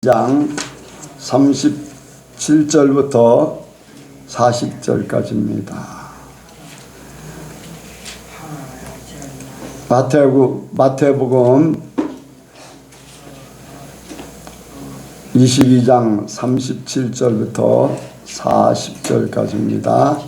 장 37절부터 40절까지입니다. 마태복음 22장 37절부터 40절까지입니다.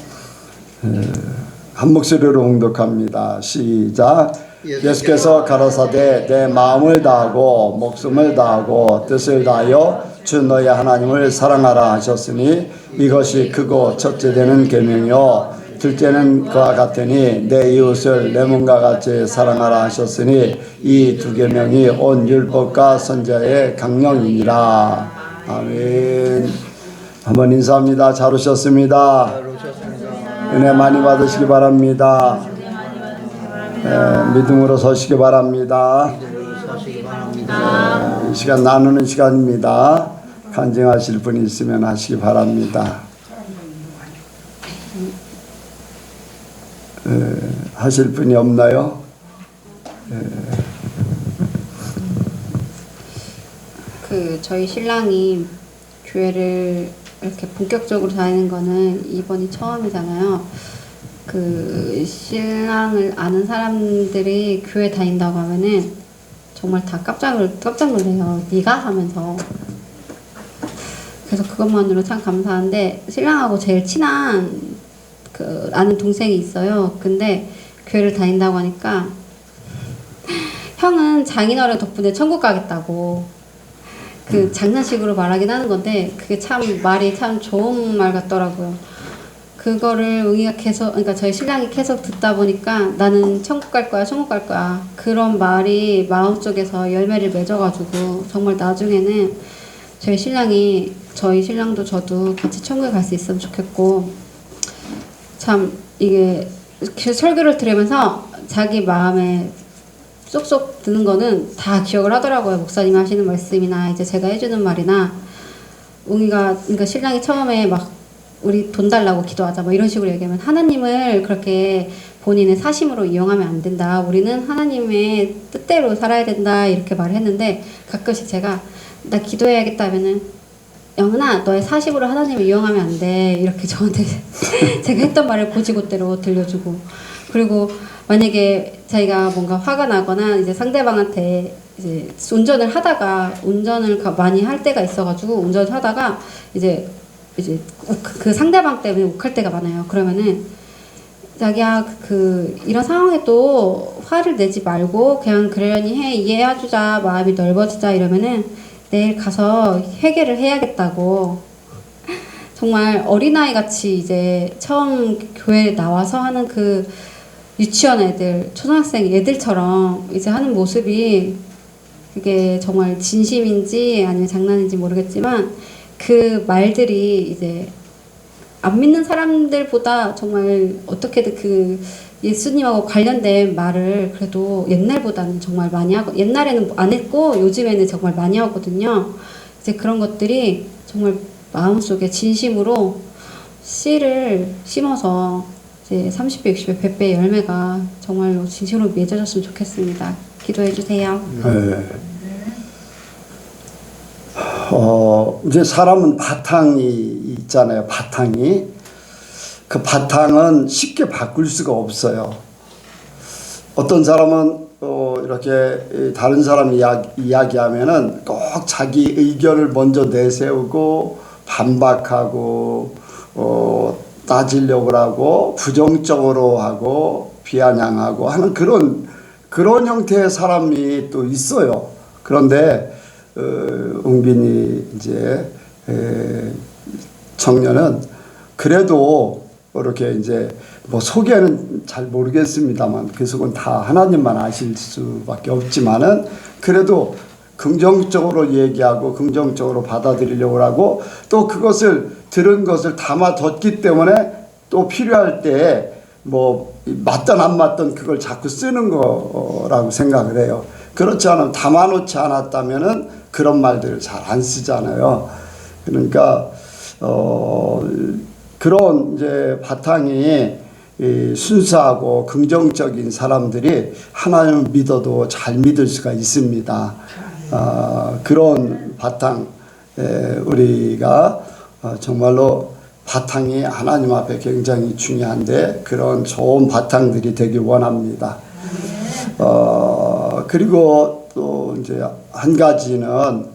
한 목소리로 응독합니다. 시작. 예수께서 가라사대 내 마음을 다하고 목숨을 다하고 뜻을 다하여 주 너의 하나님을 사랑하라 하셨으니 이것이 크고 첫째 되는 계명이요 둘째는 그와 같으니 내 이웃을 내 몸과 같이 사랑하라 하셨으니 이 두 계명이 온 율법과 선지자의 강령이니라. 아멘. 한번 인사합니다. 잘 오셨습니다. 은혜 많이 받으시기 바랍니다. 믿음으로 서시기 바랍니다. 이 시간 나누는 시간입니다. 간증하실 분이 있으면 하시기 바랍니다. 하실 분이 없나요? 저희 신랑이 교회를 이렇게 본격적으로 다니는 거는 이번이 처음이잖아요. 신랑을 아는 사람들이 교회 다닌다고 하면은 정말 다 깜짝 놀래요. 네가 하면서. 그래서 그것만으로 참 감사한데, 신랑하고 제일 친한 아는 동생이 있어요. 근데 교회를 다닌다고 하니까 형은 장인어른 덕분에 천국 가겠다고 장난식으로 말하긴 하는 건데, 그게 참 말이 참 좋은 말 같더라고요. 그거를 웅이가 계속, 그러니까 저희 신랑이 계속 듣다 보니까 나는 천국 갈 거야, 천국 갈 거야. 그런 말이 마음속에서 열매를 맺어가지고 정말 나중에는 저희 신랑도 저도 같이 천국에 갈 수 있으면 좋겠고, 참 이게 설교를 들으면서 자기 마음에 쏙쏙 드는 거는 다 기억을 하더라고요. 목사님 하시는 말씀이나 이제 제가 해주는 말이나. 그러니까 신랑이 처음에 막 우리 돈 달라고 기도하자 뭐 이런 식으로 얘기하면, 하나님을 그렇게 본인의 사심으로 이용하면 안 된다, 우리는 하나님의 뜻대로 살아야 된다, 이렇게 말을 했는데, 가끔씩 제가 나 기도해야겠다 하면은 영은아 너의 사심으로 하나님을 이용하면 안 돼, 이렇게 저한테 제가 했던 말을 고지고대로 들려주고, 그리고 만약에 자기가 뭔가 화가 나거나 이제 상대방한테 이제 운전을 많이 할 때가 있어가지고, 운전을 하다가 이제 그 상대방 때문에 욱할 때가 많아요. 그러면은 자기야 이런 상황에 또 화를 내지 말고 그냥 그러려니 해, 이해해주자, 마음이 넓어지자, 이러면은 내일 가서 해결을 해야겠다고. 정말 어린아이 같이 이제 처음 교회에 나와서 하는 유치원 애들, 초등학생 애들처럼 이제 하는 모습이, 그게 정말 진심인지 아니면 장난인지 모르겠지만 그 말들이 이제 안 믿는 사람들보다 정말 어떻게든 예수님하고 관련된 말을 그래도 옛날보다는 정말 많이 하고, 옛날에는 안 했고 요즘에는 정말 많이 하거든요. 이제 그런 것들이 정말 마음속에 진심으로 씨를 심어서 이제 30배, 60배, 100배의 열매가 정말로 진심으로 맺어졌으면 좋겠습니다. 기도해 주세요. 네. 이제 사람은 바탕이 있잖아요. 바탕이. 그 바탕은 쉽게 바꿀 수가 없어요. 어떤 사람은 이렇게 다른 사람 이야기하면은 꼭 자기 의견을 먼저 내세우고 반박하고 따지려고 하고 부정적으로 하고 비아냥하고 하는 그런 형태의 사람이 또 있어요. 그런데 웅빈이 이제 청년은 그래도 이렇게 이제 뭐 속에는 잘 모르겠습니다만 그 속은 다 하나님만 아실 수밖에 없지만은, 그래도 긍정적으로 얘기하고 긍정적으로 받아들이려고 하고, 또 그것을 들은 것을 담아뒀기 때문에 또 필요할 때 뭐 맞든 안 맞든 그걸 자꾸 쓰는 거라고 생각을 해요. 그렇지 않으면, 담아놓지 않았다면은 그런 말들을 잘 안 쓰잖아요. 그러니까 그런 이제 바탕이 순수하고 긍정적인 사람들이 하나님을 믿어도 잘 믿을 수가 있습니다. 그런 바탕, 우리가 정말로 바탕이 하나님 앞에 굉장히 중요한데 그런 좋은 바탕들이 되길 원합니다. 그리고 또 이제 한 가지는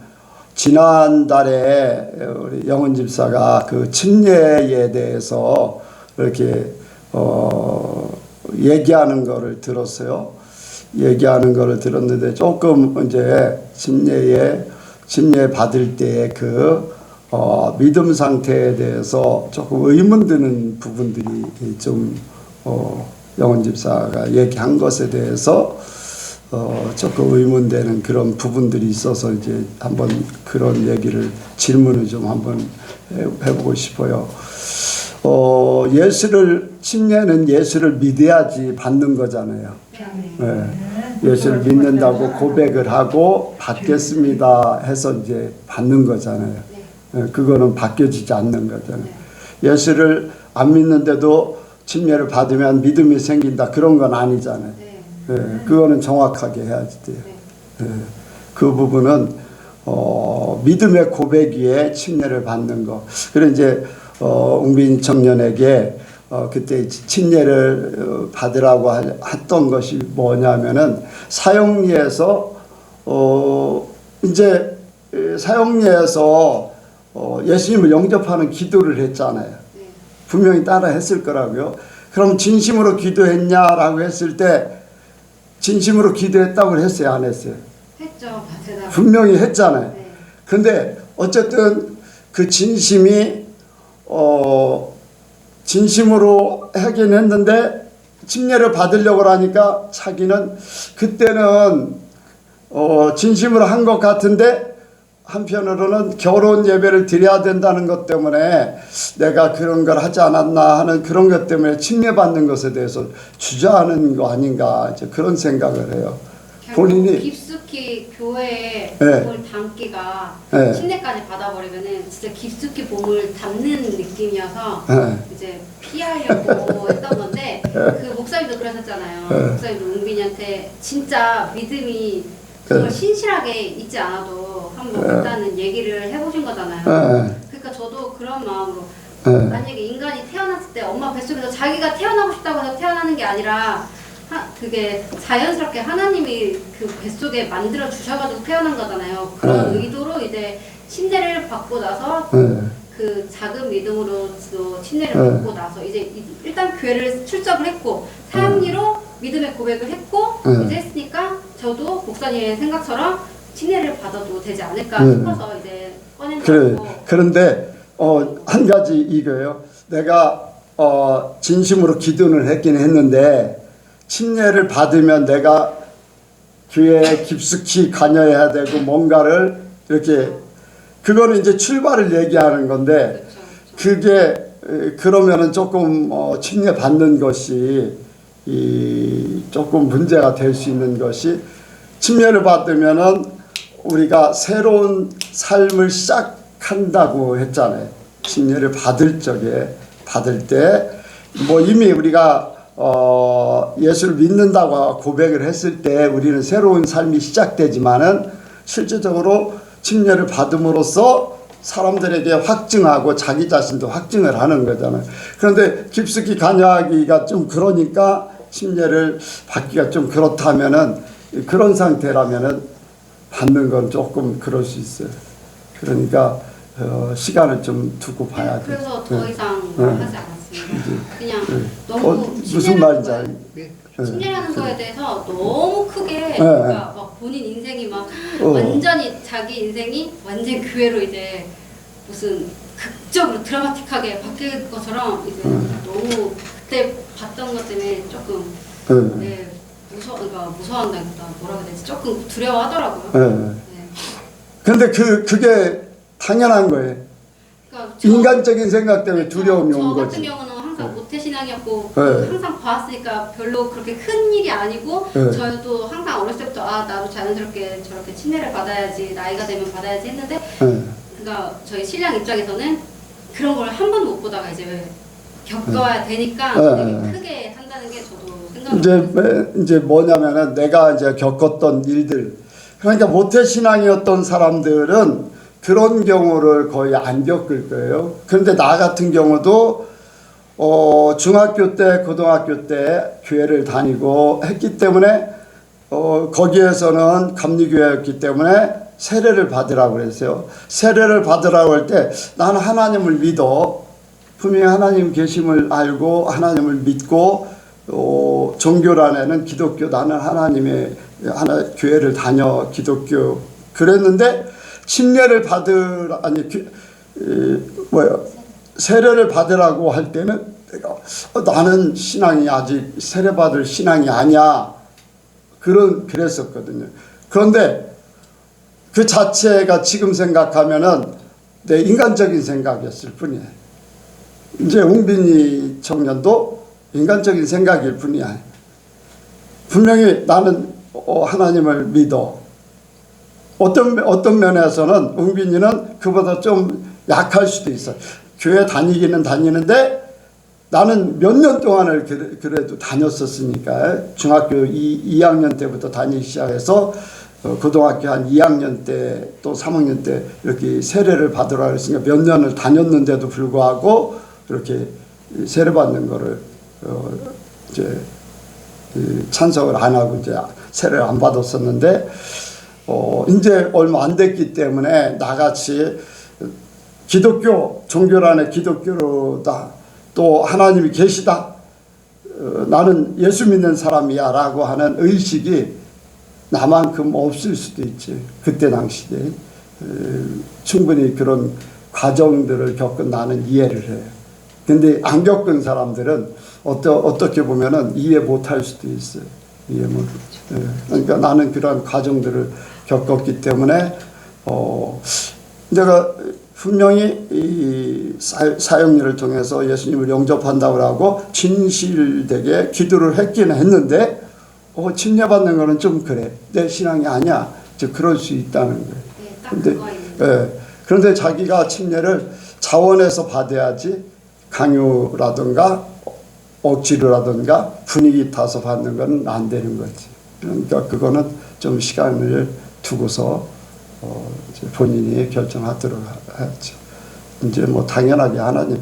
지난달에 우리 영은 집사가 그 침례에 대해서 이렇게 얘기하는 거를 들었어요. 얘기하는 거를 들었는데 조금 이제 침례 받을 때의 그 믿음 상태에 대해서 조금 의문 드는 부분들이 좀 영은 집사가 얘기한 것에 대해서 조금 의문되는 그런 부분들이 있어서 이제 한번 그런 얘기를 질문을 좀 한번 해보고 싶어요. 침례는 예수를 믿어야지 받는 거잖아요. 예수를 믿는다고 고백을 하고 받겠습니다 해서 이제 받는 거잖아요. 그거는 바뀌어지지 않는 거잖아요. 예수를 안 믿는데도 침례를 받으면 믿음이 생긴다 그런 건 아니잖아요. 그거는 정확하게 해야지 돼요. 그 부분은 믿음의 고백 위에 침례를 받는 거. 그래 이제 웅빈 청년에게 그때 침례를 받으라고 했던 것이 뭐냐면은 사형리에서 이제 사형리에서 예수님을 영접하는 기도를 했잖아요. 분명히 따라 했을 거라고요. 그럼 진심으로 기도했냐라고 했을 때 진심으로 기도했다고 했어요, 안 했어요? 했죠. 분명히 했잖아요. 근데 어쨌든 그 진심이 진심으로 하긴 했는데 침례를 받으려고 하니까 자기는 그때는 진심으로 한 것 같은데 한편으로는 결혼 예배를 드려야 된다는 것 때문에 내가 그런 걸 하지 않았나 하는 그런 것 때문에 침례 받는 것에 대해서 주저하는 거 아닌가 이제 그런 생각을 해요. 본인이 깊숙이 교회에 몸을 담기가 침례까지 받아버리면은 진짜 깊숙이 몸을 담는 느낌이어서 이제 피하려고 했던 건데 그 목사님도 그러셨잖아요. 목사님도 웅빈이한테 진짜 믿음이 정말 신실하게 있지 않아도 한번 일단은 얘기를 해보신 거잖아요. 그러니까 저도 그런 마음으로 만약에 인간이 태어났을 때 엄마 뱃속에서 자기가 태어나고 싶다고 해서 태어나는 게 아니라 그게 자연스럽게 하나님이 그 뱃속에 만들어 주셔가지고 태어난 거잖아요. 그런 의도로 이제 침례를 받고 나서 그 작은 믿음으로 침례를 받고 나서 이제 일단 교회를 출석을 했고 사형리로 믿음의 고백을 했고 이제 했으니까 저도 목사님의 생각처럼 침례를 받아도 되지 않을까 싶어서 이제 꺼낸 거고. 그런데 한 가지 이거예요. 내가 진심으로 기도를 했긴 했는데 침례를 받으면 내가 교회에 깊숙이 관여해야 되고 뭔가를 이렇게 그거는 이제 출발을 얘기하는 건데 그게 그러면은 조금 침례 받는 것이 조금 문제가 될 수 있는 것이 침례를 받으면은 우리가 새로운 삶을 시작한다고 했잖아요. 침례를 받을 때 뭐 이미 우리가 예수를 믿는다고 고백을 했을 때 우리는 새로운 삶이 시작되지만은 실제적으로 침례를 받음으로써 사람들에게 확증하고 자기 자신도 확증을 하는 거잖아요. 그런데 깊숙이 관여하기가 좀 그러니까 침례를 받기가 좀 그렇다면은 그런 상태라면은 받는 건 조금 그럴 수 있어요. 그러니까 시간을 좀 두고 봐야 돼요. 그래서 더 이상 하지 않았습니다. 그냥 너무 무슨 말인지 침례라는 거에 대해서 너무 크게 그러니까 막 본인 인생이 막 완전히 자기 인생이 완전 교회로 이제 무슨 극적으로 드라마틱하게 바뀔 것처럼 이제 너무 그때 봤던 것 때문에 조금 그러니까 무서워한다기보다 뭐라고 해야 되지 조금 두려워하더라고요. 근데 그게 당연한 거예요. 그러니까 인간적인 생각 때문에 두려움이 온 거지. 저 같은 경우는 항상 모태신앙이었고 항상 봤으니까 별로 그렇게 큰 일이 아니고 저도 항상 어렸을 때부터 나도 자연스럽게 저렇게 침례를 받아야지 나이가 되면 받아야지 했는데 그러니까 저희 신랑 입장에서는 그런 걸 한 번도 못 보다가 이제 겪어야 되니까 되게 크게 한다는 게 저도 생각을 이제 뭐냐면은 내가 이제 겪었던 일들 그러니까 모태신앙이었던 사람들은 그런 경우를 거의 안 겪을 거예요. 그런데 나 같은 경우도 중학교 때, 고등학교 때 교회를 다니고 했기 때문에 거기에서는 감리교회였기 때문에 세례를 받으라고 그랬어요. 세례를 받으라고 할 때 나는 하나님을 믿어. 분명히 하나님 계심을 알고 하나님을 믿고 종교란에는 기독교, 나는 하나님의 교회를 다녀 기독교 그랬는데 침례를 세례를 받으라고 할 때는 내가 나는 신앙이 아직 세례받을 신앙이 아니야 그랬었거든요. 그런데 그 자체가 지금 생각하면은 내 인간적인 생각이었을 뿐이에요. 이제 웅빈이 청년도 인간적인 생각일 뿐이야. 분명히 나는 하나님을 믿어. 어떤 면에서는 웅빈이는 그보다 좀 약할 수도 있어. 교회 다니기는 다니는데 나는 몇 년 동안을 그래도 다녔었으니까 중학교 2학년 때부터 다니기 시작해서 고등학교 한 2학년 때 또 3학년 때 이렇게 세례를 받으라 했으니까 몇 년을 다녔는데도 불구하고 이렇게 세례 받는 거를 이제 찬성을 안 하고 이제 세례를 안 받았었는데 이제 얼마 안 됐기 때문에 나같이 기독교 종교란의 기독교로다 또 하나님이 계시다 나는 예수 믿는 사람이야 라고 하는 의식이 나만큼 없을 수도 있지. 그때 당시에 충분히 그런 과정들을 겪은 나는 이해를 해요. 근데 안 겪은 사람들은 어떻게 보면은 이해 못할 수도 있어요. 이해 못. 그러니까 나는 그러한 과정들을 겪었기 때문에 내가 분명히 이 사형리를 통해서 예수님을 영접한다고 하고 진실되게 기도를 했기는 했는데 침례받는 거는 좀 그래. 내 신앙이 아니야. 그럴 수 있다는 거예요. 그런데 자기가 침례를 자원해서 받아야지 강요라든가 억지로라든가 분위기 타서 받는 건 안 되는 거지. 그러니까 그거는 좀 시간을 두고서 본인이 결정하도록 하죠. 이제 뭐 당연하게 하나님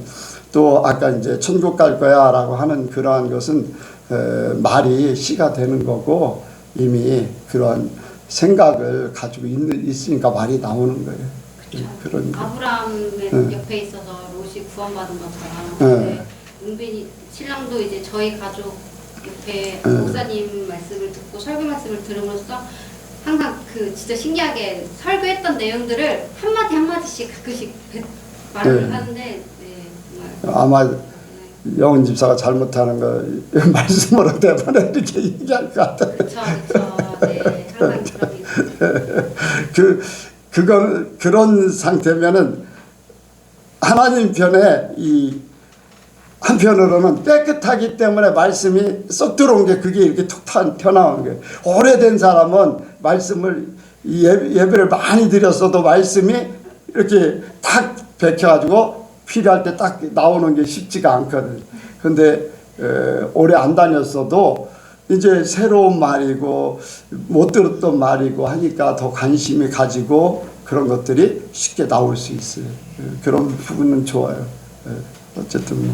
또 아까 이제 천국 갈 거야라고 하는 그러한 것은 말이 시가 되는 거고 이미 그러한 생각을 가지고 있으니까 말이 나오는 거예요. 그런 아브라함의 옆에 있어서 롯이 구원받은 것처럼 웅빈이 신랑도 이제 저희 가족 옆에 목사님 말씀을 듣고 설교 말씀을 들음으로써 항상 진짜 신기하게 설교했던 내용들을 한마디 한마디씩 가끔씩 말을 하는데 정말 아마 영은 집사가 잘못하는 거 말씀으로 대본에 이렇게 얘기할 것 같아요. 그렇죠. 네, 항상 그런 그런 상태면은 하나님 편에 이 한편으로는 깨끗하기 때문에 말씀이 쏙 들어온 게 그게 이렇게 툭 튀어나오는 거예요. 오래된 사람은 말씀을 예배를 많이 드렸어도 말씀이 이렇게 딱 bek혀가지고 필요할 때 딱 나오는 게 쉽지가 않거든. 근데 오래 안 다녔어도 이제 새로운 말이고 못 들었던 말이고 하니까 더 관심이 가지고 그런 것들이 쉽게 나올 수 있어요. 그런 부분은 좋아요. 어쨌든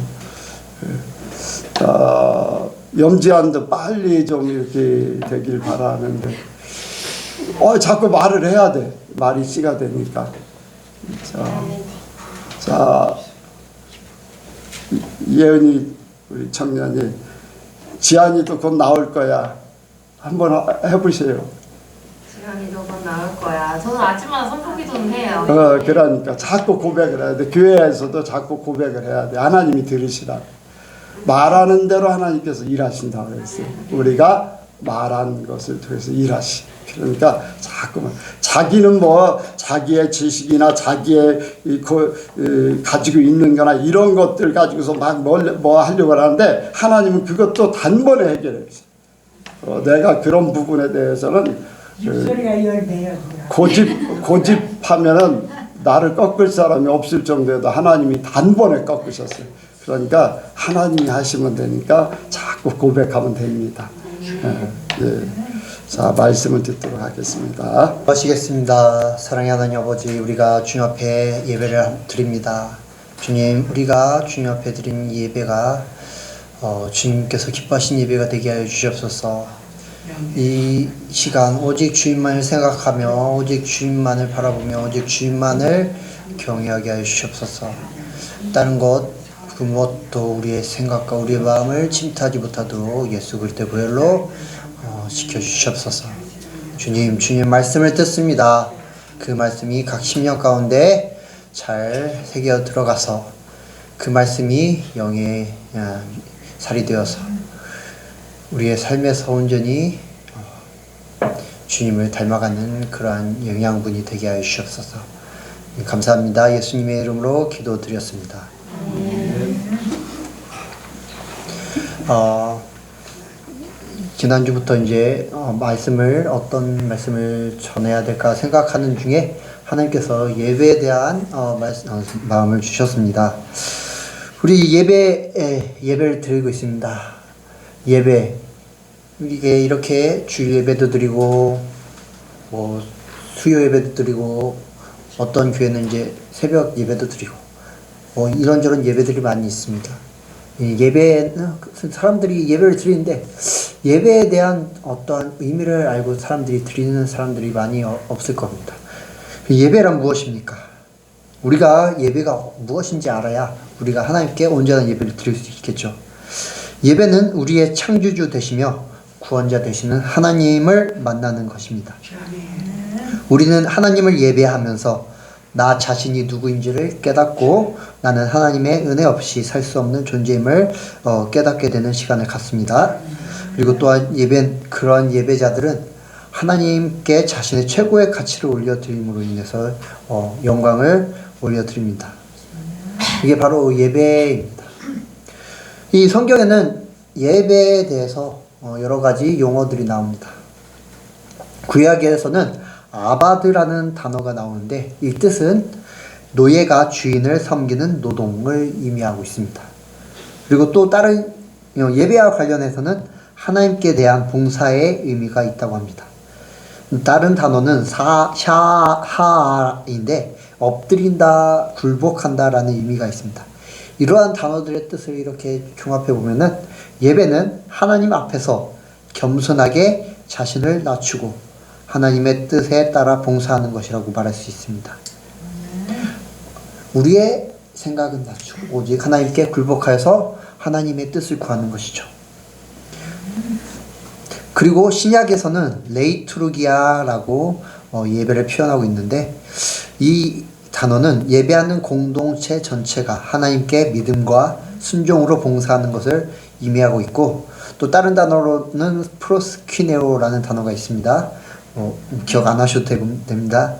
염지안도 빨리 좀 이렇게 되길 바라는데 자꾸 말을 해야 돼. 말이 씨가 되니까. 자 예은이 우리 청년이 지안이도 곧 나올 거야. 한번 해보세요. 지안이도 곧 나올 거야. 저는 아침마다 선포기도는 해요. 그러니까 자꾸 고백을 해야 돼. 교회에서도 자꾸 고백을 해야 돼. 하나님이 들으시라. 말하는 대로 하나님께서 일하신다고 했어요. 우리가 말한 것을 통해서 일하시. 그러니까 자꾸만 자기는 뭐 자기의 지식이나 자기의 가지고 있는 거나 이런 것들 가지고서 막 뭐 하려고 하는데 하나님은 그것도 단번에 해결해 주세요. 내가 그런 부분에 대해서는 고집하면은 나를 꺾을 사람이 없을 정도에도 하나님이 단번에 꺾으셨어요. 그러니까 하나님이 하시면 되니까 자꾸 고백하면 됩니다. 자, 말씀을 듣도록 하겠습니다. 마치겠습니다. 사랑의 하나님 아버지, 우리가 주님 앞에 예배를 드립니다. 주님, 우리가 주님 앞에 드린 예배가 주님께서 기뻐하신 예배가 되게 하여 주시옵소서. 이 시간 오직 주님만을 생각하며 오직 주님만을 바라보며 오직 주님만을 경외하게 하여 주시옵소서. 다른 것 그 무엇도 우리의 생각과 우리의 마음을 침투하지 못하도록 예수 그리스도의 보혈로 지켜주시옵소서. 주님 말씀을 듣습니다. 그 말씀이 각 심령 가운데 잘 새겨 들어가서 그 말씀이 영의 살이 되어서 우리의 삶에서 온전히 주님을 닮아가는 그러한 영양분이 되게 하여 주시옵소서. 감사합니다. 예수님의 이름으로 기도드렸습니다. 지난주부터 이제 어떤 말씀을 전해야 될까 생각하는 중에 하나님께서 예배에 대한 마음을 주셨습니다. 우리 예배를 드리고 있습니다. 예배, 이게 이렇게 주 예배도 드리고 수요 예배도 드리고 어떤 교회는 이제 새벽 예배도 드리고 이런저런 예배들이 많이 있습니다. 사람들이 예배를 드리는데 예배에 대한 어떠한 의미를 알고 드리는 사람들이 많이 없을 겁니다. 예배란 무엇입니까? 우리가 예배가 무엇인지 알아야 우리가 하나님께 온전한 예배를 드릴 수 있겠죠. 예배는 우리의 창조주 되시며 구원자 되시는 하나님을 만나는 것입니다. 우리는 하나님을 예배하면서 나 자신이 누구인지를 깨닫고 나는 하나님의 은혜 없이 살 수 없는 존재임을 깨닫게 되는 시간을 갖습니다. 그리고 또한 그런 예배자들은 하나님께 자신의 최고의 가치를 올려드림으로 인해서 영광을 올려드립니다. 이게 바로 예배입니다. 이 성경에는 예배에 대해서 여러 가지 용어들이 나옵니다. 구약에서는 아바드라는 단어가 나오는데 이 뜻은 노예가 주인을 섬기는 노동을 의미하고 있습니다. 그리고 또 다른 예배와 관련해서는 하나님께 대한 봉사의 의미가 있다고 합니다. 다른 단어는 샤하인데 엎드린다, 굴복한다 라는 의미가 있습니다. 이러한 단어들의 뜻을 이렇게 종합해 보면은 예배는 하나님 앞에서 겸손하게 자신을 낮추고 하나님의 뜻에 따라 봉사하는 것이라고 말할 수 있습니다. 우리의 생각은 낮추고 오직 하나님께 굴복하여서 하나님의 뜻을 구하는 것이죠. 그리고 신약에서는 레이투르기아라고 예배를 표현하고 있는데 이 단어는 예배하는 공동체 전체가 하나님께 믿음과 순종으로 봉사하는 것을 의미하고 있고 또 다른 단어로는 프로스퀴네오라는 단어가 있습니다. 기억 안 하셔도 됩니다.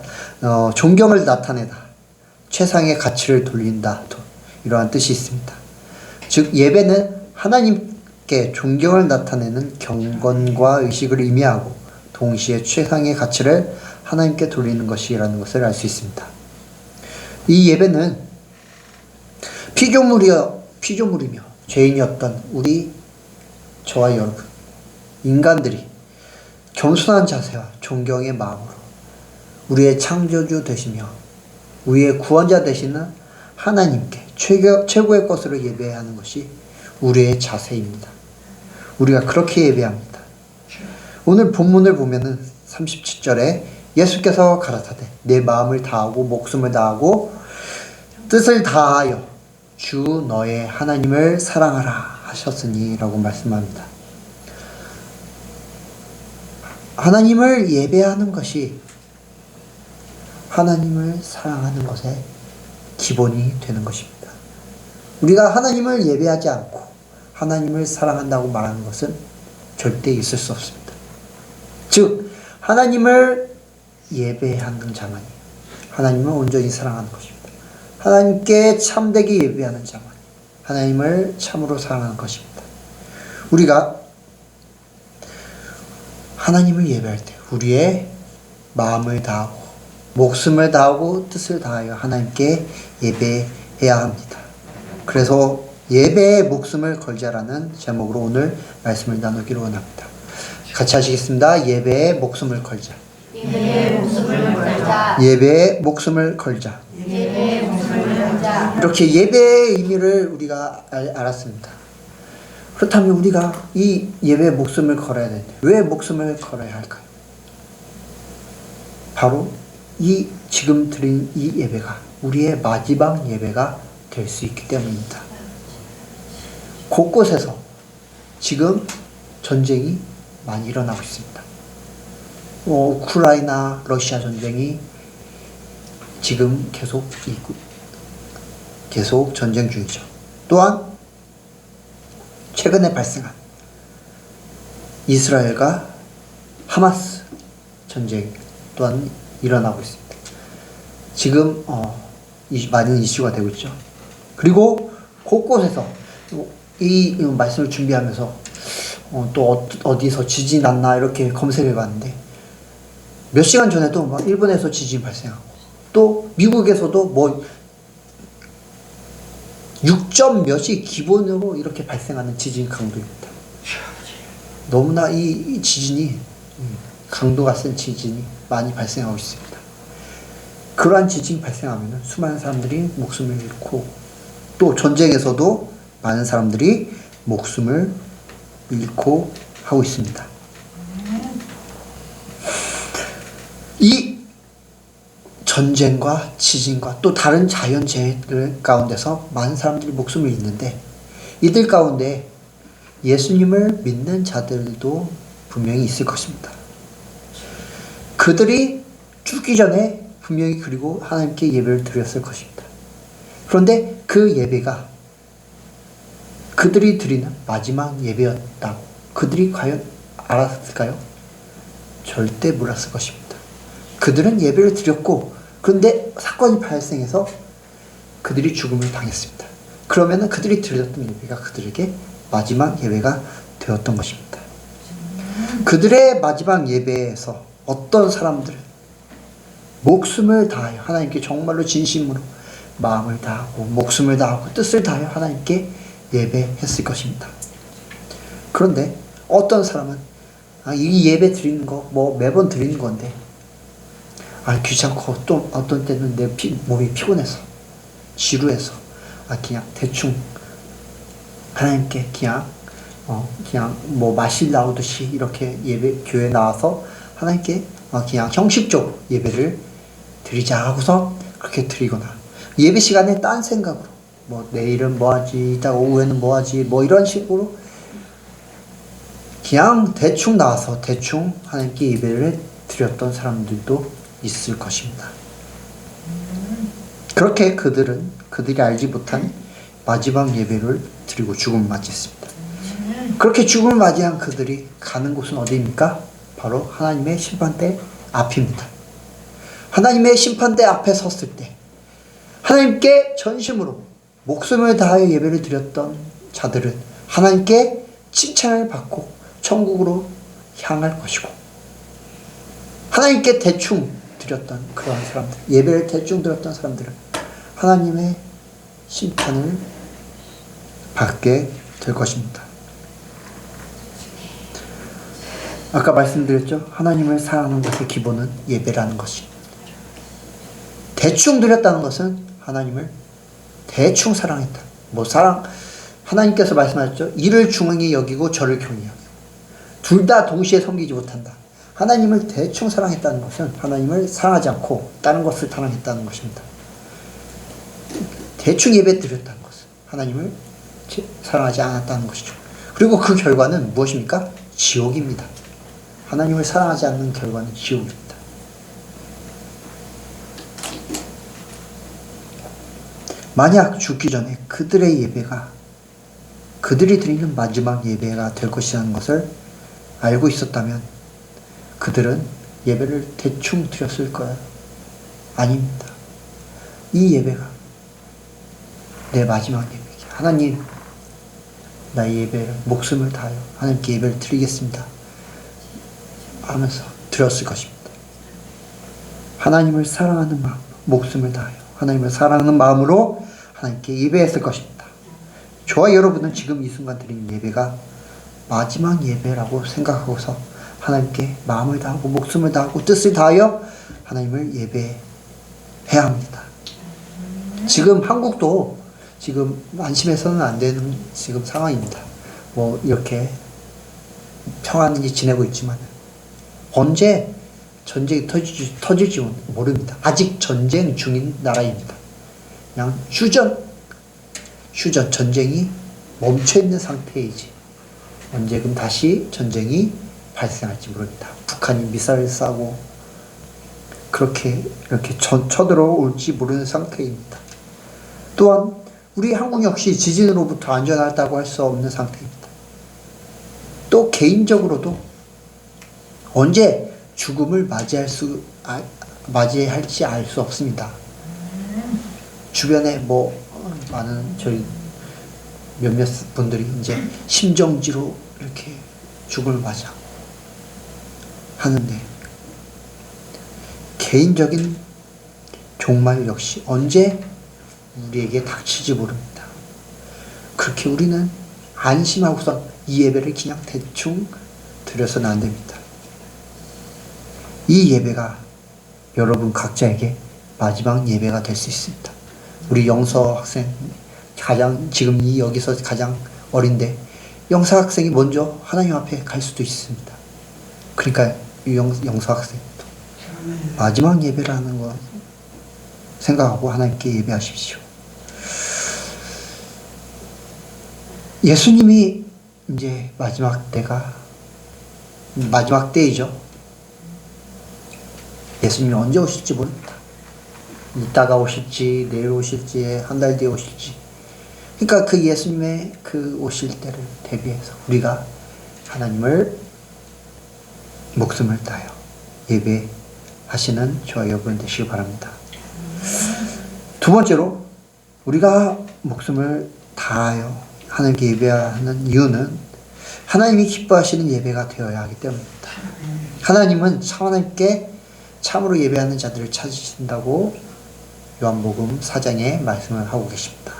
존경을 나타내다, 최상의 가치를 돌린다, 이러한 뜻이 있습니다. 즉 예배는 하나님께 존경을 나타내는 경건과 의식을 의미하고 동시에 최상의 가치를 하나님께 돌리는 것이라는 것을 알 수 있습니다. 이 예배는 피조물이며 죄인이었던 저와 여러분 인간들이 겸손한 자세와 존경의 마음으로 우리의 창조주 되시며 우리의 구원자 되시는 하나님께 최고의 것으로 예배하는 것이 우리의 자세입니다. 우리가 그렇게 예배합니다. 오늘 본문을 보면은 37절에 예수께서 가라사대 내 마음을 다하고 목숨을 다하고 뜻을 다하여 주 너의 하나님을 사랑하라 하셨으니 라고 말씀합니다. 하나님을 예배하는 것이 하나님을 사랑하는 것의 기본이 되는 것입니다. 우리가 하나님을 예배하지 않고 하나님을 사랑한다고 말하는 것은 절대 있을 수 없습니다. 즉 하나님을 예배하는 자만이 하나님을 온전히 사랑하는 것입니다. 하나님께 참되게 예배하는 자만이 하나님을 참으로 사랑하는 것입니다. 우리가 하나님을 예배할 때 우리의 마음을 다하고 목숨을 다하고 뜻을 다하여 하나님께 예배해야 합니다. 그래서 예배에 목숨을 걸자라는 제목으로 오늘 말씀을 나누기로 원합니다. 같이 하시겠습니다. 예배에 목숨을 걸자. 예배에 목숨을 걸자. 예배에 목숨을 걸자. 예배에 목숨을 걸자. 이렇게 예배의 의미를 우리가 알았습니다. 그렇다면 우리가 이 예배에 목숨을 걸어야 되는데 왜 목숨을 걸어야 할까요? 바로 이 지금 드린 이 예배가 우리의 마지막 예배가 될 수 있기 때문입니다. 곳곳에서 지금 전쟁이 많이 일어나고 있습니다. 우크라이나 러시아 전쟁이 지금 계속 전쟁 중이죠. 또한 최근에 발생한 이스라엘과 하마스 전쟁 또한 일어나고 있습니다. 지금 많은 이슈가 되고 있죠. 그리고 곳곳에서 이 말씀을 준비하면서 또 어디서 지진 났나 이렇게 검색해 봤는데 몇 시간 전에도 막 일본에서 지진 발생하고 또 미국에서도 뭐 6점 몇이 기본으로 이렇게 발생하는 지진 강도입니다. 너무나 이 지진이 강도가 센 지진이 많이 발생하고 있습니다. 그러한 지진이 발생하면 수많은 사람들이 목숨을 잃고 또 전쟁에서도 많은 사람들이 목숨을 잃고 하고 있습니다. 이 전쟁과 지진과 또 다른 자연재해들 가운데서 많은 사람들이 목숨을 잃는데 이들 가운데 예수님을 믿는 자들도 분명히 있을 것입니다. 그들이 죽기 전에 분명히 그리고 하나님께 예배를 드렸을 것입니다. 그런데 그 예배가 그들이 드리는 마지막 예배였다고 그들이 과연 알았을까요? 절대 몰랐을 것입니다. 그들은 예배를 드렸고 그런데 사건이 발생해서 그들이 죽음을 당했습니다. 그러면 그들이 드렸던 예배가 그들에게 마지막 예배가 되었던 것입니다. 그들의 마지막 예배에서 어떤 사람들은 목숨을 다하여 하나님께 정말로 진심으로 마음을 다하고 목숨을 다하고 뜻을 다하여 하나님께 예배했을 것입니다. 그런데 어떤 사람은 이 예배 드리는 거 뭐 매번 드리는 건데 귀찮고 또 어떤 때는 내 몸이 피곤해서 지루해서 그냥 대충 하나님께 그냥 뭐 마실 나오듯이 이렇게 예배 교회 나와서 하나님께 그냥 형식적으로 예배를 드리자 하고서 그렇게 드리거나 예배 시간에 딴 생각으로 뭐 내일은 뭐 하지 이따 오후에는 뭐 하지 뭐 이런 식으로 그냥 대충 나와서 대충 하나님께 예배를 드렸던 사람들도 있을 것입니다. 그렇게 그들이 알지 못한 마지막 예배를 드리고 죽음을 맞이했습니다. 그렇게 죽음을 맞이한 그들이 가는 곳은 어디입니까? 바로 하나님의 심판대 앞입니다. 하나님의 심판대 앞에 섰을 때 하나님께 전심으로 목숨을 다하여 예배를 드렸던 자들은 하나님께 칭찬을 받고 천국으로 향할 것이고 하나님께 대충 드렸던 그러한 사람들, 예배를 대충 드렸던 사람들은 하나님의 심판을 받게 될 것입니다. 아까 말씀드렸죠? 하나님을 사랑하는 것의 기본은 예배라는 것이. 대충 드렸다는 것은 하나님을 대충 사랑했다. 하나님께서 말씀하셨죠? 이를 중히 여기고 저를 경히 여기고. 둘 다 동시에 섬기지 못한다. 하나님을 대충 사랑했다는 것은 하나님을 사랑하지 않고 다른 것을 사랑했다는 것입니다. 대충 예배 드렸다는 것은 하나님을 사랑하지 않았다는 것이죠. 그리고 그 결과는 무엇입니까? 지옥입니다. 하나님을 사랑하지 않는 결과는 지옥입니다. 만약 죽기 전에 그들의 예배가 그들이 드리는 마지막 예배가 될 것이라는 것을 알고 있었다면 그들은 예배를 대충 드렸을 거예요. 아닙니다. 이 예배가 내 마지막 예배기. 하나님, 나의 예배를 목숨을 다하여 하나님께 예배를 드리겠습니다 하면서 드렸을 것입니다. 하나님을 사랑하는 마음, 목숨을 다하여 하나님을 사랑하는 마음으로 하나님께 예배했을 것입니다. 저와 여러분은 지금 이 순간 드리는 예배가 마지막 예배라고 생각하고서 하나님께 마음을 다하고 목숨을 다하고 뜻을 다하여 하나님을 예배해야 합니다. 지금 한국도 지금 안심해서는 안 되는 지금 상황입니다. 뭐 이렇게 평안히 지내고 있지만 언제 전쟁이 터질지 모릅니다. 아직 전쟁 중인 나라입니다. 그냥 휴전 전쟁이 멈춰있는 상태이지 언제금 다시 전쟁이 발생할지 모릅니다. 북한이 미사일 쏴고 그렇게 이렇게 쳐들어올지 모르는 상태입니다. 또한 우리 한국 역시 지진으로부터 안전하다고 할 수 없는 상태입니다. 또 개인적으로도 언제 죽음을 맞이할지 알 수 없습니다. 주변에 뭐 많은 저희 몇몇 분들이 이제 심정지로 이렇게 죽음을 맞이하고 하는데 개인적인 종말 역시 언제 우리에게 닥칠지 모릅니다. 그렇게 우리는 안심하고서 이 예배를 그냥 대충 드려서는 안 됩니다. 이 예배가 여러분 각자에게 마지막 예배가 될 수 있습니다. 우리 영서 학생 지금 여기서 가장 어린데 영서 학생이 먼저 하나님 앞에 갈 수도 있습니다. 그러니까 이 영서 학생도 마지막 예배라는 거 생각하고 하나님께 예배하십시오. 예수님이 이제 마지막 때이죠. 예수님이 언제 오실지 모릅니다. 이따가 오실지, 내일 오실지, 한 달 뒤에 오실지. 그러니까 그 예수님의 그 오실 때를 대비해서 우리가 하나님을 목숨을 다하여 예배하시는 저와 여러분 되시기 바랍니다. 두 번째로 우리가 목숨을 다하여 하나님께 예배하는 이유는 하나님이 기뻐하시는 예배가 되어야 하기 때문입니다. 하나님은 하나님께 참으로 예배하는 자들을 찾으신다고 요한복음 4장에 말씀을 하고 계십니다.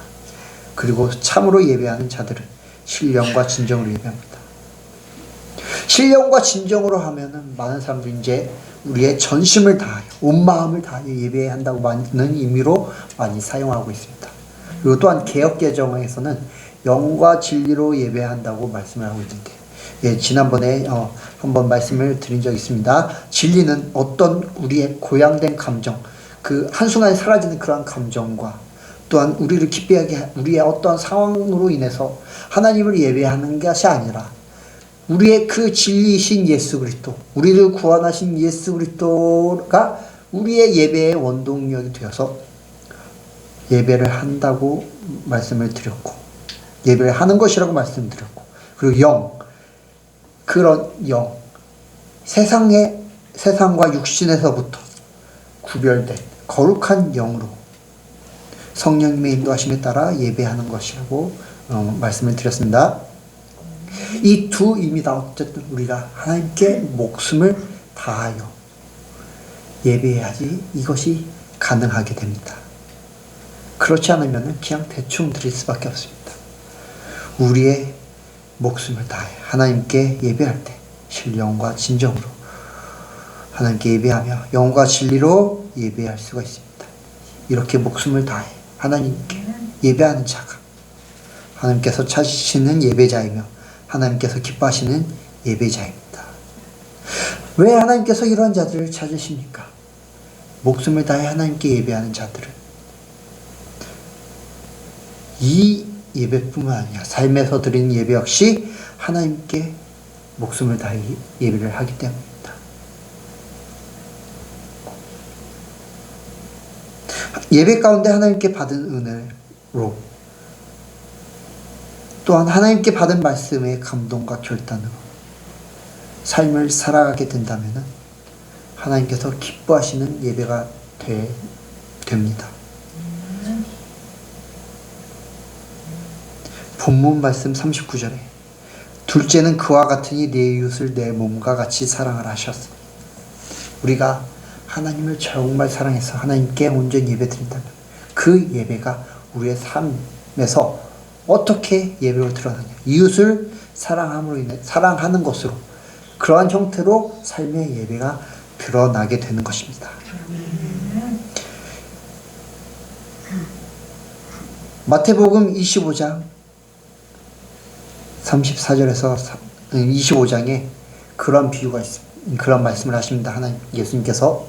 그리고 참으로 예배하는 자들은 신령과 진정으로 예배합니다. 신령과 진정으로 하면은 많은 사람들이 이제 우리의 전심을 다하여 온 마음을 다하여 예배한다고 많은 의미로 많이 사용하고 있습니다. 그리고 또한 개역개정에서는 영과 진리로 예배한다고 말씀을 하고 있는데 지난번에 한번 말씀을 드린 적이 있습니다. 진리는 어떤 우리의 고양된 감정, 그 한순간에 사라지는 그러한 감정과 또한 우리를 기쁘게 한 우리의 어떤 상황으로 인해서 하나님을 예배하는 것이 아니라 우리의 그 진리이신 예수 그리스도, 우리를 구원하신 예수 그리스도가 우리의 예배의 원동력이 되어서 예배를 한다고 말씀을 드렸고, 예배를 하는 것이라고 말씀드렸고, 그리고 그런 세상과 육신에서부터 구별된 거룩한 영으로 성령님의 인도하심에 따라 예배하는 것이라고 말씀을 드렸습니다. 이 두 의미 다 어쨌든 우리가 하나님께 목숨을 다하여 예배해야지 이것이 가능하게 됩니다. 그렇지 않으면 그냥 대충 드릴 수밖에 없습니다. 우리의 목숨을 다해 하나님께 예배할 때 신령과 진정으로 하나님께 예배하며 영과 진리로 예배할 수가 있습니다. 이렇게 목숨을 다해 하나님께 예배하는 자가 하나님께서 찾으시는 예배자이며 하나님께서 기뻐하시는 예배자입니다. 왜 하나님께서 이런 자들을 찾으십니까? 목숨을 다해 하나님께 예배하는 자들은 이 예배뿐만 아니라 삶에서 드리는 예배 역시 하나님께 목숨을 다해 예배를 하기 때문입니다. 예배 가운데 하나님께 받은 은혜로 또한 하나님께 받은 말씀의 감동과 결단으로 삶을 살아가게 된다면 하나님께서 기뻐하시는 예배가 됩니다. 본문 말씀 39절에 둘째는 그와 같으니 내 이웃을 내 몸과 같이 사랑하라 하셨으니, 우리가 하나님을 정말 사랑해서 하나님께 온전히 예배드린다면 그 예배가 우리의 삶에서 어떻게 예배로 드러나냐, 이웃을 사랑함으로 인해 사랑하는 것으로 그러한 형태로 삶의 예배가 드러나게 되는 것입니다. 마태복음 25장 34절에서 25장에 그런 비유가 있습니다. 그런 말씀을 하십니다. 하나님 예수님께서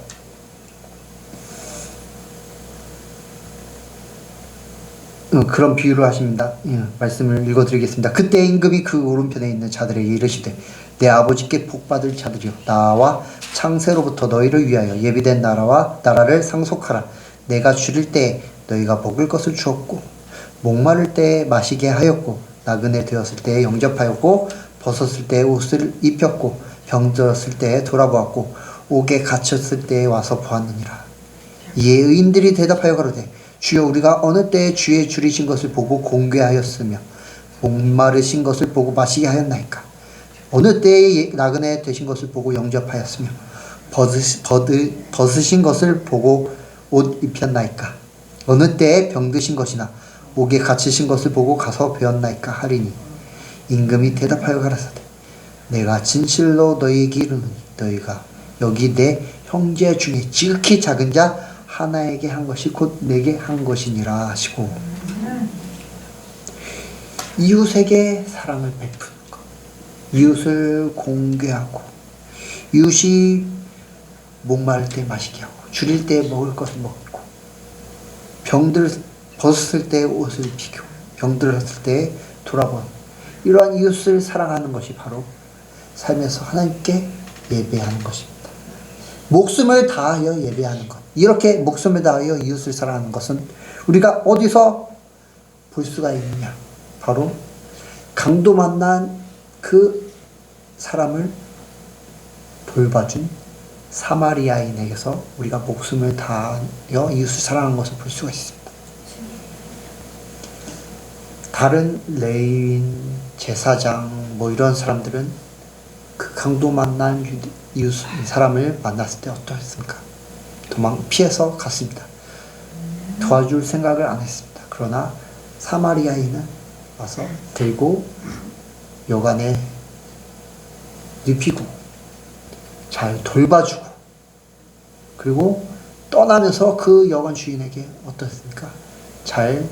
그런 비유를 하십니다. 말씀을 읽어드리겠습니다. 그때 임금이 그 오른편에 있는 자들에게 이르시되 내 아버지께 복받을 자들이여 나와 창세로부터 너희를 위하여 예비된 나라를 상속하라. 내가 줄일 때에 너희가 먹을 것을 주었고 목마를 때에 마시게 하였고 나그네 되었을 때에 영접하였고 벗었을 때에 옷을 입혔고 병들었을 때에 돌아보았고 옥에 갇혔을 때에 와서 보았느니라. 이에 의인들이 대답하여 가로되 주여 우리가 어느 때에 주의 줄이신 것을 보고 공개하였으며 목마르신 것을 보고 마시게 하였나이까. 어느 때에 나그네 되신 것을 보고 영접하였으며 벗으신 것을 보고 옷 입혔나이까. 어느 때에 병드신 것이나 옥에 갇히신 것을 보고 가서 배웠나이까 하리니 임금이 대답하여 가라사대 내가 진실로 너희에게 이르노니 너희가 여기 내 형제 중에 지극히 작은 자 하나에게 한 것이 곧 내게 한 것이니라 하시고, 이웃에게 사랑을 베푸는 것, 이웃을 공개하고, 이웃이 목마를 때 마시게 하고 줄일 때 먹을 것을 먹고, 벗었을 때 옷을 입히고 병들었을 때 돌아보는 이러한 이웃을 사랑하는 것이 바로 삶에서 하나님께 예배하는 것입니다. 목숨을 다하여 예배하는 것, 이렇게 목숨을 다하여 이웃을 사랑하는 것은 우리가 어디서 볼 수가 있느냐, 바로 강도 만난 그 사람을 돌봐준 사마리아인에게서 우리가 목숨을 다하여 이웃을 사랑하는 것을 볼 수가 있습니다. 다른 레위인, 제사장 이런 사람들은 그 강도 만난 이웃 사람을 만났을 때 어떠했습니까? 피해서 갔습니다. 도와줄 생각을 안 했습니다. 그러나 사마리아인은 와서 들고 여간에 눕히고 잘 돌봐주고, 그리고 떠나면서 그 여관 주인에게 어떻습니까? 잘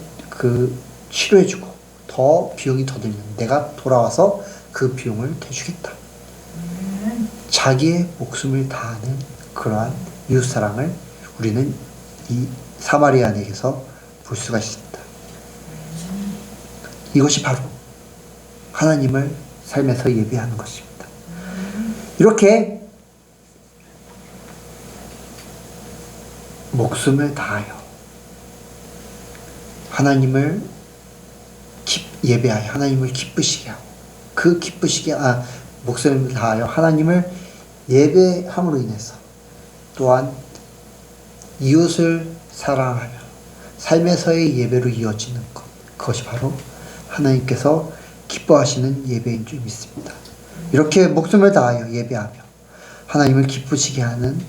치료해주고, 더 비용이 더 들면 내가 돌아와서 그 비용을 대주겠다. 자기의 목숨을 다하는 그러한 이웃사랑을 우리는 이 사마리아인에게서 볼 수가 있습니다. 이것이 바로 하나님을 삶에서 예배하는 것입니다. 이렇게 목숨을 다하여 하나님을 예배하여 하나님을 기쁘시게 하고, 목숨을 다하여 하나님을 예배함으로 인해서 또한 이웃을 사랑하며 삶에서의 예배로 이어지는 것, 그것이 바로 하나님께서 기뻐하시는 예배인 줄 믿습니다. 이렇게 목숨을 다하여 예배하며 하나님을 기쁘시게 하는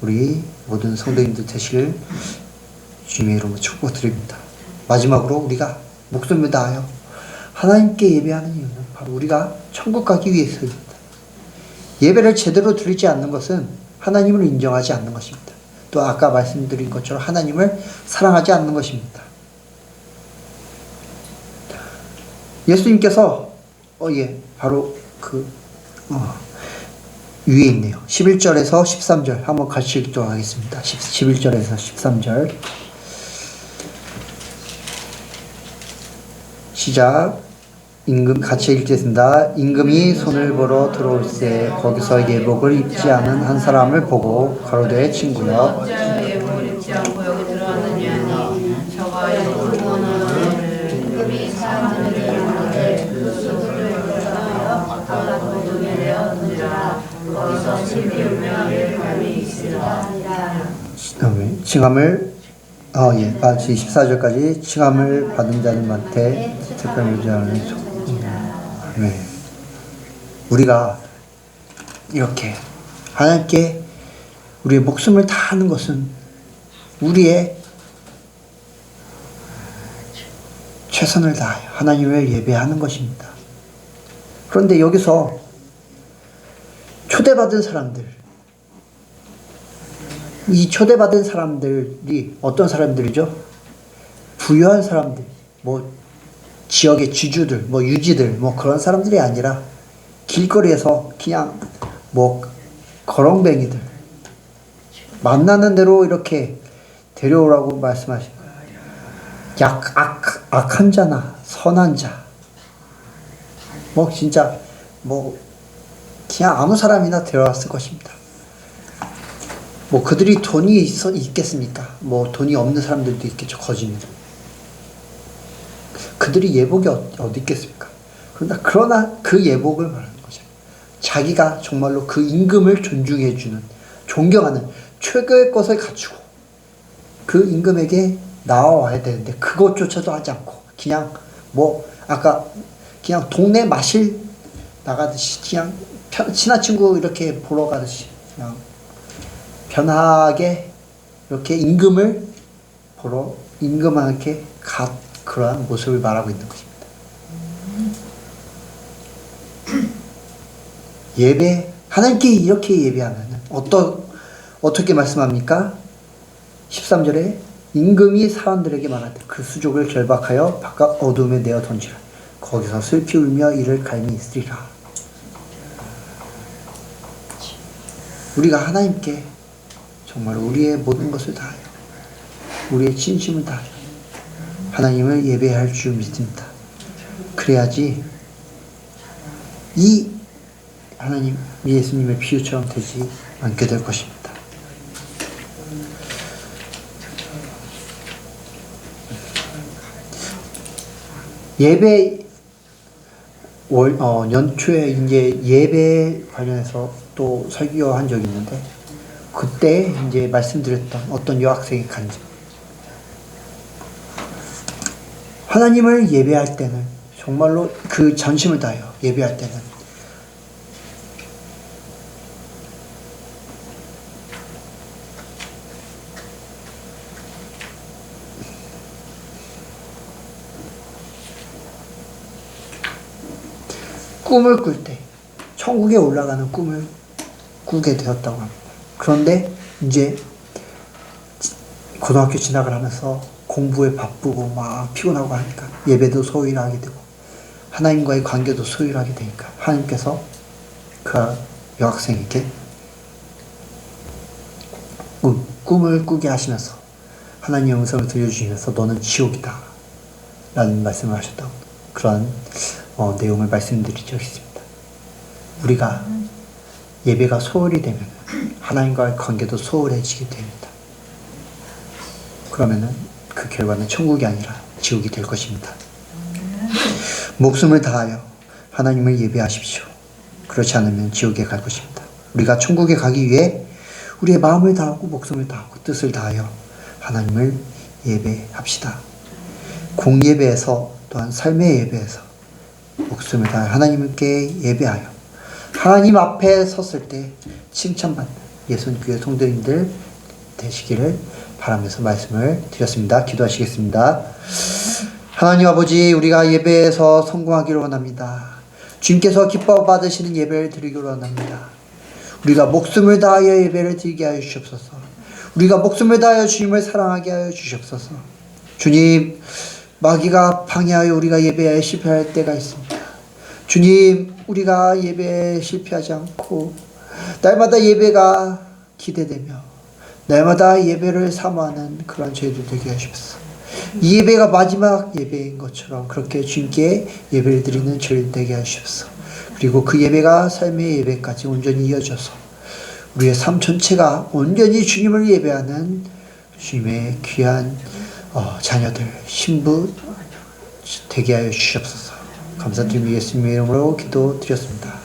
우리 모든 성도님들 되시길 주님의 이름으로 축복드립니다. 마지막으로 우리가 목숨을 다하여 하나님께 예배하는 이유는 바로 우리가 천국 가기 위해서입니다. 예배를 제대로 드리지 않는 것은 하나님을 인정하지 않는 것입니다. 또 아까 말씀드린 것처럼 하나님을 사랑하지 않는 것입니다. 예수님께서 바로 위에 있네요. 11절에서 13절 한번 같이 읽도록 하겠습니다. 11절에서 13절 시작. 같이 읽겠습니다. 임금이 손을 벌어 들어올세 거기서 예복을 입지 않은 한 사람을 보고 가로되 친구여 예복을 입지 않고 여기 들어왔느냐니 저가 예복을 원하는 임금이 사람들에게 이르되 그 손을 벌어 바깥 도둑에 내었느니라. 거기서 침이 울며 밤이 있으리라. 칭함을 같이 14절까지 칭함을 받은 자님한테 특별히 유지하는 우리가 이렇게 하나님께 우리의 목숨을 다하는 것은 우리의 최선을 다하여 하나님을 예배하는 것입니다. 그런데 여기서 초대받은 사람들, 이 초대받은 사람들이 어떤 사람들이죠? 부유한 사람들, 뭐 지역의 지주들, 뭐 유지들, 뭐 그런 사람들이 아니라 길거리에서 그냥 뭐 거렁뱅이들, 만나는 대로 이렇게 데려오라고 말씀하신 거예요. 악한 자나 선한 자, 뭐 진짜 뭐 그냥 아무 사람이나 데려왔을 것입니다. 뭐 그들이 돈이 있겠습니까? 뭐 돈이 없는 사람들도 있겠죠, 거지는. 그들이 예복이 어디 있겠습니까? 그러나 그 예복을 말하는 거죠. 자기가 정말로 그 임금을 존중해주는, 존경하는 최고의 것을 갖추고 그 임금에게 나와야 되는데 그것조차도 하지 않고 그냥 뭐 아까 그냥 동네 마실 나가듯이 그냥 친한 친구 이렇게 보러 가듯이 그냥 편하게 이렇게 임금을 보러 임금한테 그러한 모습을 말하고 있는 것입니다. 예배, 하나님께 이렇게 예배하면 어떻게 말씀합니까? 13절에 임금이 사람들에게 말하되 그 수족을 결박하여 바깥 어둠에 내어 던지라. 거기서 슬피 울며 이를 갈미 있으리라. 우리가 하나님께 정말 우리의 모든 것을 다하여 우리의 진심을 다하여 하나님을 예배할 줄 믿습니다. 그래야지 이 하나님 예수님의 비유처럼 되지 않게 될 것입니다. 예배 연초에 이제 예배 관련해서 또 설교한 적이 있는데 그때 이제 말씀드렸던 어떤 여학생의 간증. 하나님을 예배할 때는 정말로 그 전심을 다하여 예배할 때는 꿈을 꿀 때 천국에 올라가는 꿈을 꾸게 되었다고 합니다. 그런데 이제 고등학교 진학을 하면서 공부에 바쁘고 막 피곤하고 하니까 예배도 소홀히 하게 되고 하나님과의 관계도 소홀히 하게 되니까 하나님께서 그 여학생에게 꿈을 꾸게 하시면서 하나님의 음성을 들려주시면서 너는 지옥이다 라는 말씀을 하셨다고 그런 내용을 말씀드린 적이 있습니다. 우리가 예배가 소홀히 되면 하나님과의 관계도 소홀해지게 됩니다. 그러면은 그 결과는 천국이 아니라 지옥이 될 것입니다. 목숨을 다하여 하나님을 예배하십시오. 그렇지 않으면 지옥에 갈 것입니다. 우리가 천국에 가기 위해 우리의 마음을 다하고 목숨을 다하고 뜻을 다하여 하나님을 예배합시다. 공예배에서 또한 삶의 예배에서 목숨을 다하여 하나님께 예배하여 하나님 앞에 섰을 때 칭찬받는 예수님교회 성도님들 되시기를 바라면서 말씀을 드렸습니다. 기도하시겠습니다. 하나님 아버지, 우리가 예배에서 성공하기를 원합니다. 주님께서 기뻐 받으시는 예배를 드리기를 원합니다. 우리가 목숨을 다하여 예배를 드리게 하여 주시옵소서. 우리가 목숨을 다하여 주님을 사랑하게 하여 주시옵소서. 주님, 마귀가 방해하여 우리가 예배에 실패할 때가 있습니다. 주님, 우리가 예배에 실패하지 않고 날마다 예배가 기대되며 날마다 예배를 사모하는 그런 저희들 되게 하시옵소서. 이 예배가 마지막 예배인 것처럼 그렇게 주님께 예배를 드리는 저희들 되게 하시옵소서. 그리고 그 예배가 삶의 예배까지 온전히 이어져서 우리의 삶 전체가 온전히 주님을 예배하는 주님의 귀한 자녀들, 신부 되게 하여 주시옵소서. 감사드리며 예수님의 이름으로 기도드렸습니다.